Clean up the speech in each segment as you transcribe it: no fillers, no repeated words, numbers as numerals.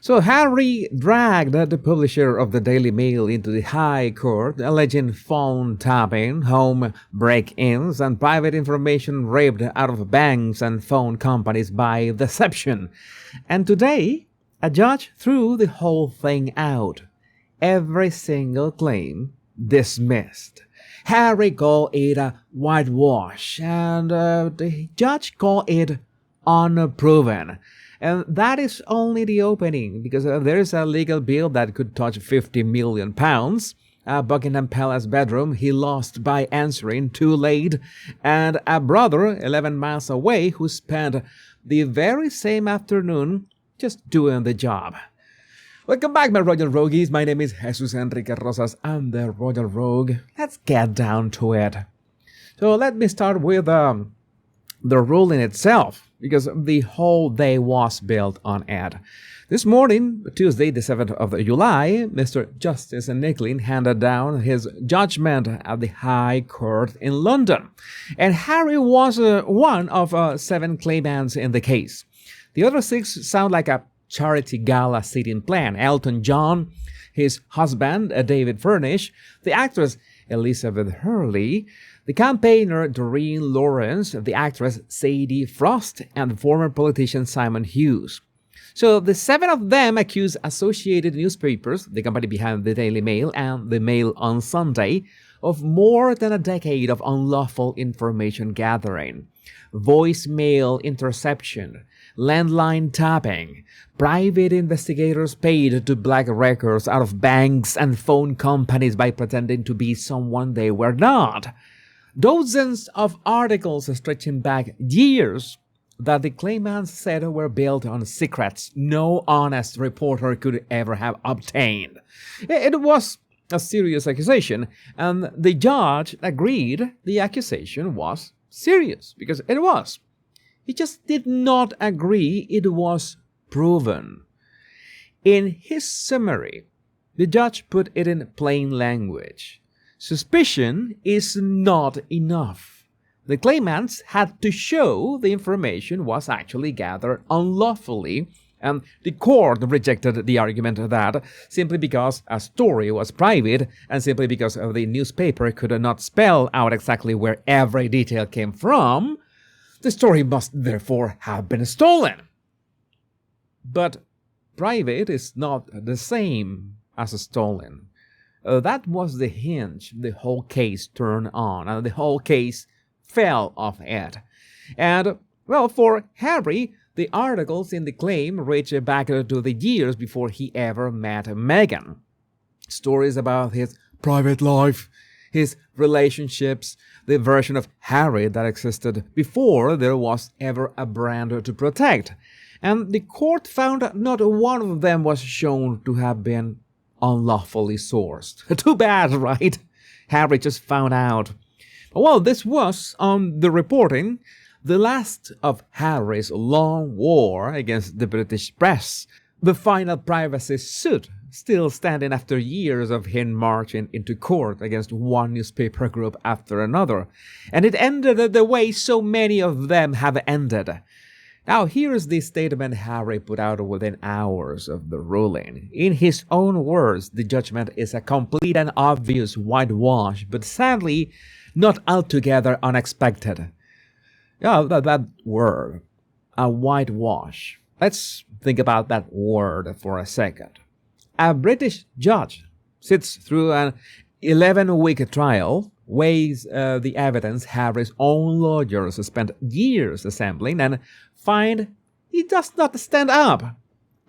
So Harry dragged the publisher of the Daily Mail into the High Court, alleging phone tapping, home break-ins, and private information ripped out of banks and phone companies by deception. And today, a judge threw the whole thing out. Every single claim dismissed. Harry called it a whitewash, and the judge called it unproven. And that is only the opening, because there is a legal bill that could touch £50 million. A Buckingham Palace bedroom he lost by answering too late, and a brother 11 miles away who spent the very same afternoon just doing the job. Welcome back, my Royal Rogues. My name is Jesus Enrique Rosas. I'm the Royal Rogue. Let's get down to it. So let me start with the ruling itself, because the whole day was built on it. This morning, Tuesday, the 7th of July, Mr. Justice Nicklin handed down his judgment at the High Court in London. And Harry was one of 7 claimants in the case. The other 6 sound like a charity gala sitting plan. Elton John, his husband, David Furnish, the actress Elizabeth Hurley, the campaigner Doreen Lawrence, the actress Sadie Frost, and the former politician Simon Hughes. So the 7 of them accuse Associated Newspapers, the company behind the Daily Mail and the Mail on Sunday, of more than a decade of unlawful information gathering, voicemail interception, landline tapping, private investigators paid to black records out of banks and phone companies by pretending to be someone they were not. Dozens of articles stretching back years that the claimants said were built on secrets no honest reporter could ever have obtained. It was a serious accusation, and the judge agreed the accusation was serious, because it was. He just did not agree it was proven. In his summary, the judge put it in plain language. Suspicion is not enough. The claimants had to show the information was actually gathered unlawfully, and the court rejected the argument that simply because a story was private and simply because the newspaper could not spell out exactly where every detail came from, the story must therefore have been stolen. But private is not the same as stolen. That was the hinge the whole case turned on, and the whole case fell off it. And, well, for Harry, the articles in the claim reach back to the years before he ever met Meghan. Stories about his private life, his relationships, the version of Harry that existed before there was ever a brand to protect. And the court found not one of them was shown to have been unlawfully sourced. Too bad, right? Harry just found out. Well, this was, on the reporting, the last of Harry's long war against the British press, the final privacy suit still standing after years of him marching into court against one newspaper group after another, and it ended the way so many of them have ended. Now, here's the statement Harry put out within hours of the ruling. In his own words, the judgment is a complete and obvious whitewash, but sadly, not altogether unexpected. Yeah, that word, a whitewash. Let's think about that word for a second. A British judge sits through an 11-week trial, weighs the evidence Harry's own lawyers spent years assembling, and find he does not stand up.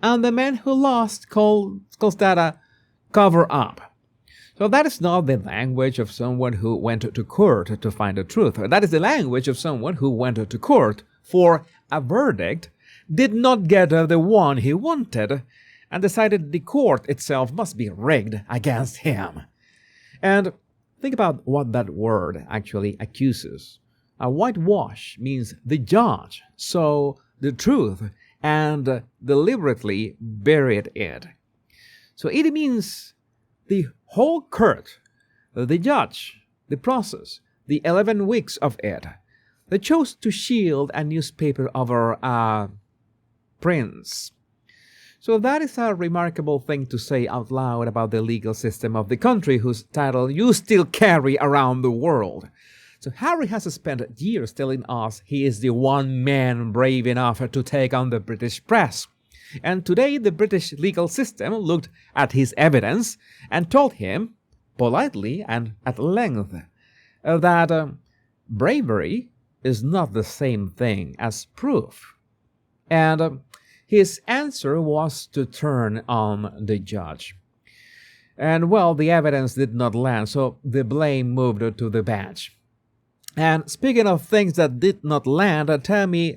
And the man who lost calls that a cover-up. So that is not the language of someone who went to court to find the truth. That is the language of someone who went to court for a verdict, did not get the one he wanted, and decided the court itself must be rigged against him. And think about what that word actually accuses. A whitewash means the judge saw the truth and deliberately buried it. So it means the whole court, the judge, the process, the 11 weeks of it, they chose to shield a newspaper over a prince. So that is a remarkable thing to say out loud about the legal system of the country whose title you still carry around the world. So Harry has spent years telling us he is the one man brave enough to take on the British press. And today the British legal system looked at his evidence and told him, politely and at length, that bravery is not the same thing as proof. And his answer was to turn on the judge. And well, the evidence did not land, so the blame moved to the bench. And speaking of things that did not land, let me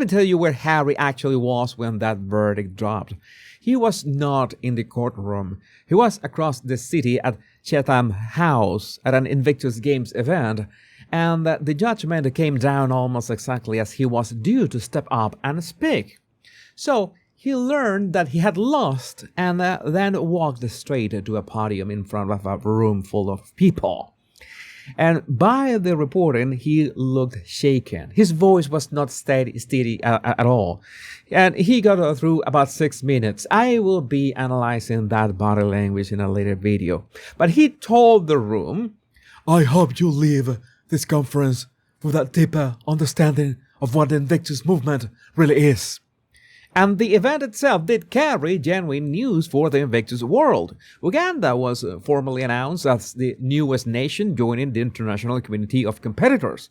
tell you where Harry actually was when that verdict dropped. He was not in the courtroom. He was across the city at Chatham House at an Invictus Games event, and the judgment came down almost exactly as he was due to step up and speak. So he learned that he had lost and then walked straight to a podium in front of a room full of people. And by the reporting, he looked shaken. His voice was not steady at all. And he got through about 6 minutes. I will be analyzing that body language in a later video. But he told the room, "I hope you leave this conference with a deeper understanding of what the Invictus movement really is." And the event itself did carry genuine news for the Invictus world. Uganda was formally announced as the newest nation joining the international community of competitors.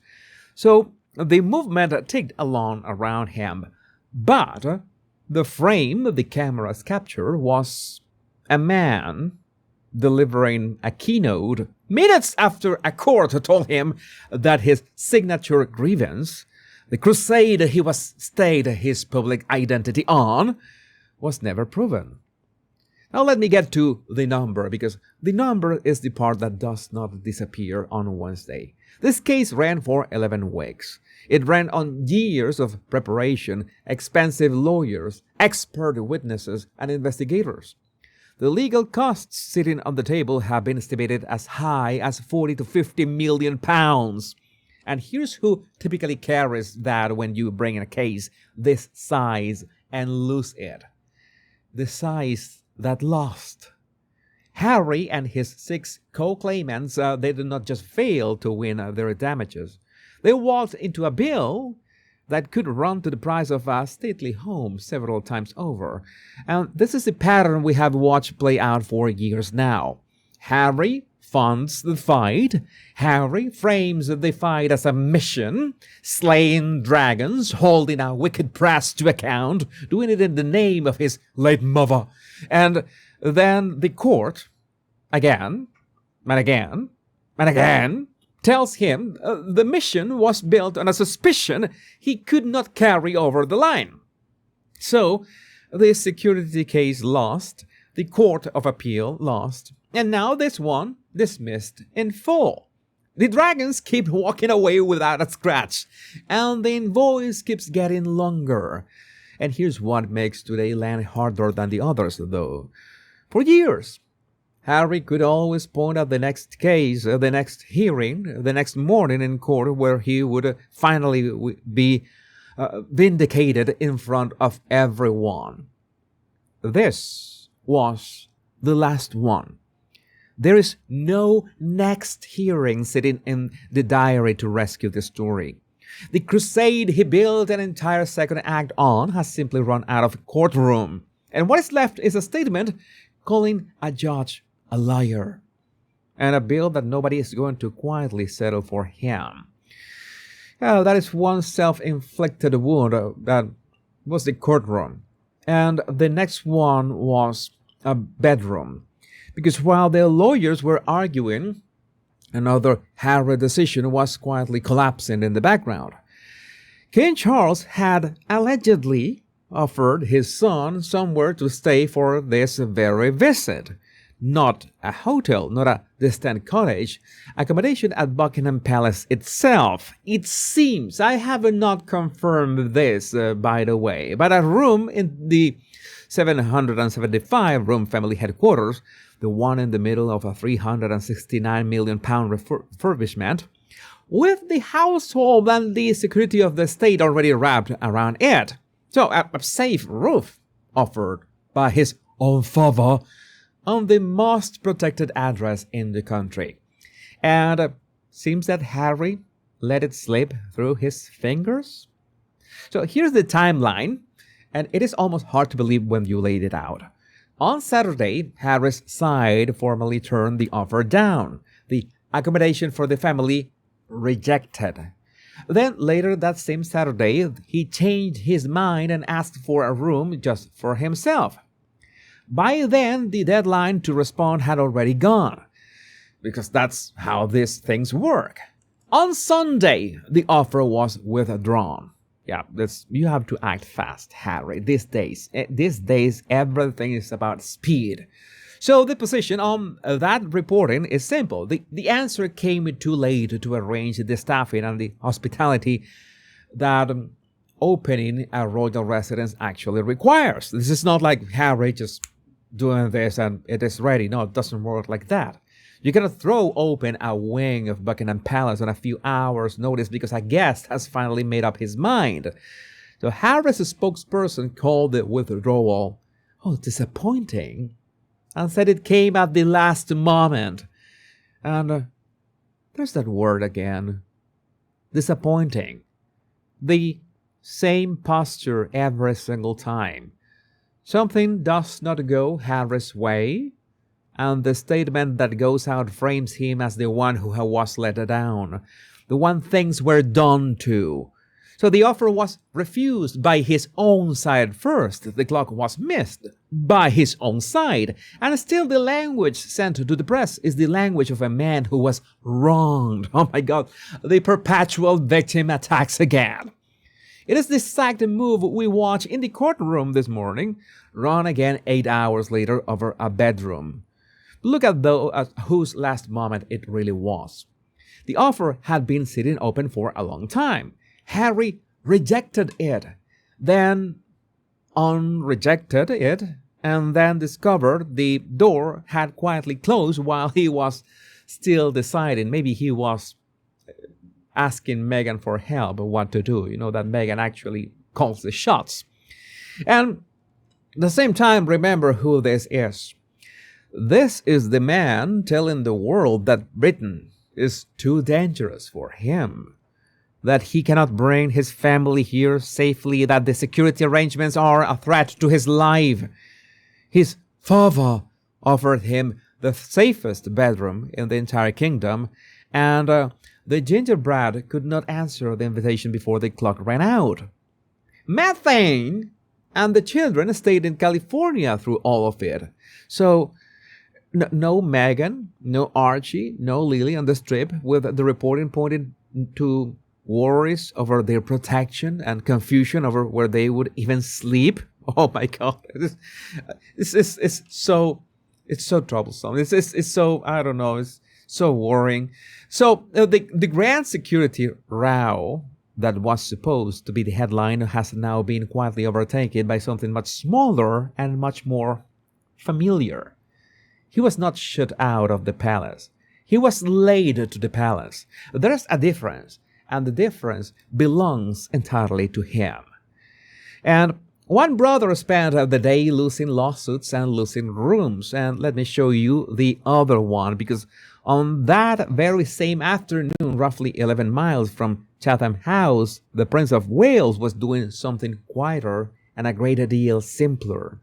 So the movement ticked along around him. But the frame the cameras captured was a man delivering a keynote minutes after a court told him that his signature grievance, the crusade he was stayed his public identity on, was never proven. Now let me get to the number, because the number is the part that does not disappear on Wednesday. This case ran for 11 weeks. It ran on years of preparation, expensive lawyers, expert witnesses, and investigators. The legal costs sitting on the table have been estimated as high as 40 to 50 million pounds. And here's who typically carries that when you bring in a case this size and lose it. The size that lost. Harry and his 6 co-claimants, they did not just fail to win their damages. They walked into a bill that could run to the price of a stately home several times over. And this is a pattern we have watched play out for years now. Harry funds the fight. Harry frames the fight as a mission, slaying dragons, holding a wicked press to account, doing it in the name of his late mother. And then the court, again, and again, and again, tells him the mission was built on a suspicion he could not carry over the line. So, the security case lost, the Court of Appeal lost, and now this one dismissed in full. The dragons keep walking away without a scratch, and the invoice keeps getting longer. And here's what makes today land harder than the others, though. For years, Harry could always point out the next case, the next hearing, the next morning in court where he would finally be vindicated in front of everyone. This was the last one. There is no next hearing sitting in the diary to rescue the story. The crusade he built an entire second act on has simply run out of courtroom. And what is left is a statement calling a judge a liar, and a bill that nobody is going to quietly settle for him. That is one self-inflicted wound that was the courtroom. And the next one was a bedroom. Because while their lawyers were arguing, another Harry decision was quietly collapsing in the background. King Charles had allegedly offered his son somewhere to stay for this very visit. Not a hotel, not a distant cottage, accommodation at Buckingham Palace itself. It seems, I have not confirmed this, by the way, but a room in the 775-room family headquarters, the one in the middle of a £369 million refurbishment, with the household and the security of the state already wrapped around it. So a safe roof offered by his own father on the most protected address in the country. And seems that Harry let it slip through his fingers. So here's the timeline, and it is almost hard to believe when you laid it out. On Saturday, Harry's side formally turned the offer down. The accommodation for the family rejected. Then later that same Saturday, he changed his mind and asked for a room just for himself. By then, the deadline to respond had already gone, because that's how these things work. On Sunday, the offer was withdrawn. Yeah, you have to act fast, Harry. These days, everything is about speed. So the position on that reporting is simple. The answer came too late to arrange the staffing and the hospitality that opening a royal residence actually requires. This is not like Harry just doing this and it is ready. No, it doesn't work like that. You cannot throw open a wing of Buckingham Palace on a few hours' notice because a guest has finally made up his mind. So Harry's spokesperson called the withdrawal disappointing and said it came at the last moment. And there's that word again. Disappointing. The same posture every single time. Something does not go Harry's way, and the statement that goes out frames him as the one who was let down, the one things were done to. So the offer was refused by his own side first. The clock was missed by his own side. And still the language sent to the press is the language of a man who was wronged. Oh my God, the perpetual victim attacks again. It is this exact move we watch in the courtroom this morning, run again 8 hours later over a bedroom. Look at whose last moment it really was. The offer had been sitting open for a long time. Harry rejected it, then unrejected it, and then discovered the door had quietly closed while he was still deciding. Maybe he was asking Meghan for help what to do. You know that Meghan actually calls the shots. And at the same time, remember who this is. This is the man telling the world that Britain is too dangerous for him, that he cannot bring his family here safely, that the security arrangements are a threat to his life. His father offered him the safest bedroom in the entire kingdom, and the gingerbread could not answer the invitation before the clock ran out. Methane and the children stayed in California through all of it. So no Meghan, no Archie, no Lily on the strip, with the reporting pointed to worries over their protection and confusion over where they would even sleep. Oh my God, it's so troublesome. It's so, I don't know, it's so worrying. So the grand security row that was supposed to be the headline has now been quietly overtaken by something much smaller and much more familiar. He was not shut out of the palace. He was laid to the palace. There's a difference, and the difference belongs entirely to him. And one brother spent the day losing lawsuits and losing rooms. And let me show you the other one, because on that very same afternoon, roughly 11 miles from Chatham House, the Prince of Wales was doing something quieter and a great deal simpler.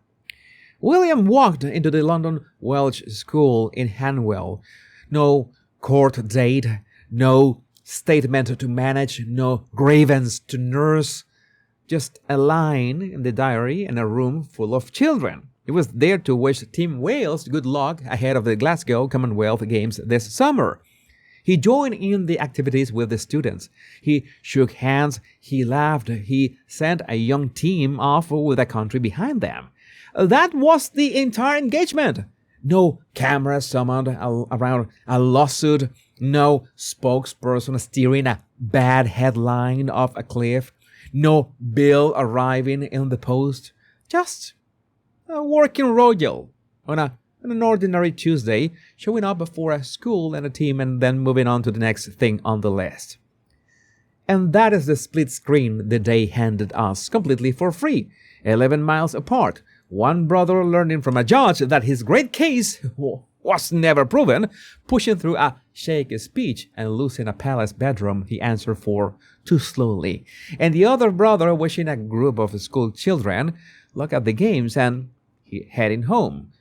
William walked into the London Welsh School in Hanwell. No court date, no statement to manage, no grievance to nurse. Just a line in the diary and a room full of children. He was there to wish Team Wales good luck ahead of the Glasgow Commonwealth Games this summer. He joined in the activities with the students. He shook hands, he laughed, he sent a young team off with a country behind them. That was the entire engagement. No camera summoned around a lawsuit, no spokesperson steering a bad headline off a cliff, no bill arriving in the post, just a working royal on an ordinary Tuesday, showing up before a school and a team and then moving on to the next thing on the list. And that is the split screen the day handed us completely for free, 11 miles apart, One brother learning from a judge that his great case was never proven, pushing through a shaky speech and losing a palace bedroom he answered for too slowly, and the other brother wishing a group of school children look at the games and heading home.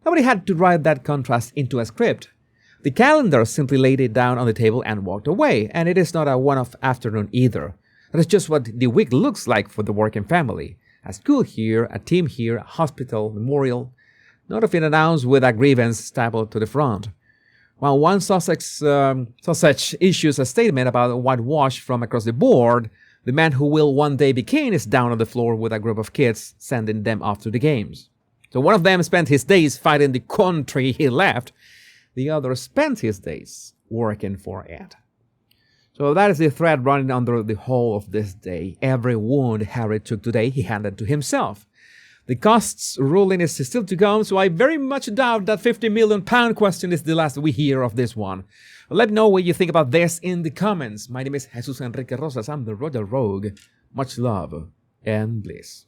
Nobody had to write that contrast into a script. The calendar simply laid it down on the table and walked away, and it is not a one-off afternoon either. That is just what the week looks like for the working family. A school here, a team here, a hospital, memorial. Nothing announced with a grievance stapled to the front. While one Sussex issues a statement about whitewash from across the board, the man who will one day be king is down on the floor with a group of kids, sending them off to the games. So one of them spent his days fighting the country he left. The other spent his days working for it. So that is the thread running under the whole of this day. Every wound Harry took today, he handed to himself. The costs ruling is still to come, so I very much doubt that £50 million question is the last we hear of this one. Let me know what you think about this in the comments. My name is Jesus Enrique Rosas. I'm the Royal Rogue. Much love and bliss.